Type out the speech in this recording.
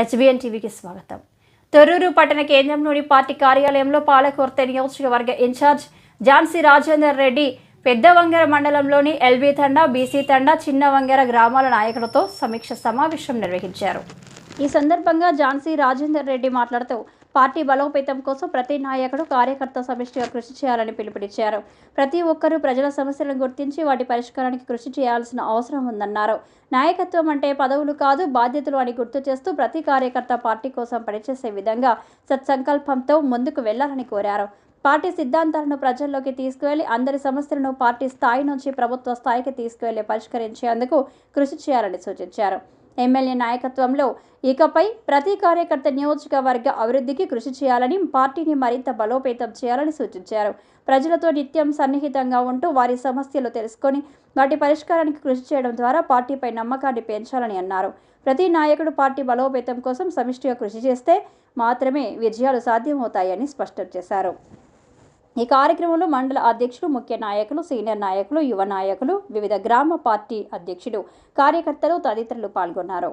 HBN టీవీకి స్వాగతం. తొర్రూరు పట్టణ కేంద్రంలోని పార్టీ కార్యాలయంలో పాలకుర్తి నియోజకవర్గ ఇన్ఛార్జ్ ఝాన్సీ రాజేందర్ రెడ్డి పెద్దవంగర మండలంలోని ఎల్బీ తండా, బీసీ తండా, చిన్నవంగర గ్రామాల నాయకులతో సమీక్ష సమావేశం నిర్వహించారు. ఈ సందర్భంగా ఝాన్సీ రాజేందర్ రెడ్డి మాట్లాడుతూ పార్టీ బలోపేతం కోసం ప్రతి నాయకుడు, కార్యకర్త సమిష్టిగా కృషి చేయాలని పిలుపునిచ్చారు. ప్రతి ఒక్కరూ ప్రజల సమస్యలను గుర్తించి వాటి పరిష్కారానికి కృషి చేయాల్సిన అవసరం ఉందన్నారు. నాయకత్వం అంటే పదవులు కాదు, బాధ్యతలు అని గుర్తు చేస్తూ ప్రతి కార్యకర్త పార్టీ కోసం పనిచేసే విధంగా సత్సంకల్పంతో ముందుకు వెళ్లాలని కోరారు. పార్టీ సిద్ధాంతాలను ప్రజల్లోకి తీసుకువెళ్లి అందరి సమస్యలను పార్టీ స్థాయి నుంచి ప్రభుత్వ స్థాయికి తీసుకువెళ్లి పరిష్కరించేందుకు కృషి చేయాలని సూచించారు. ఎమ్మెల్యే నాయకత్వంలో ఇకపై ప్రతి కార్యకర్త నియోజకవర్గ అభివృద్ధికి కృషి చేయాలని, పార్టీని మరింత బలోపేతం చేయాలని సూచించారు. ప్రజలతో నిత్యం సన్నిహితంగా ఉంటూ వారి సమస్యలు తెలుసుకొని వాటి పరిష్కారానికి కృషి చేయడం ద్వారా పార్టీపై నమ్మకాన్ని పెంచాలని అన్నారు. ప్రతి నాయకుడు పార్టీ బలోపేతం కోసం సమిష్టిగా కృషి చేస్తే మాత్రమే విజయాలు సాధ్యమవుతాయని స్పష్టం చేశారు. ఈ కార్యక్రమంలో మండల అధ్యక్షులు, ముఖ్య నాయకులు, సీనియర్ నాయకులు, యువ నాయకులు, వివిధ గ్రామ పార్టీ అధ్యక్షులు, కార్యకర్తలు తదితరులు పాల్గొన్నారు.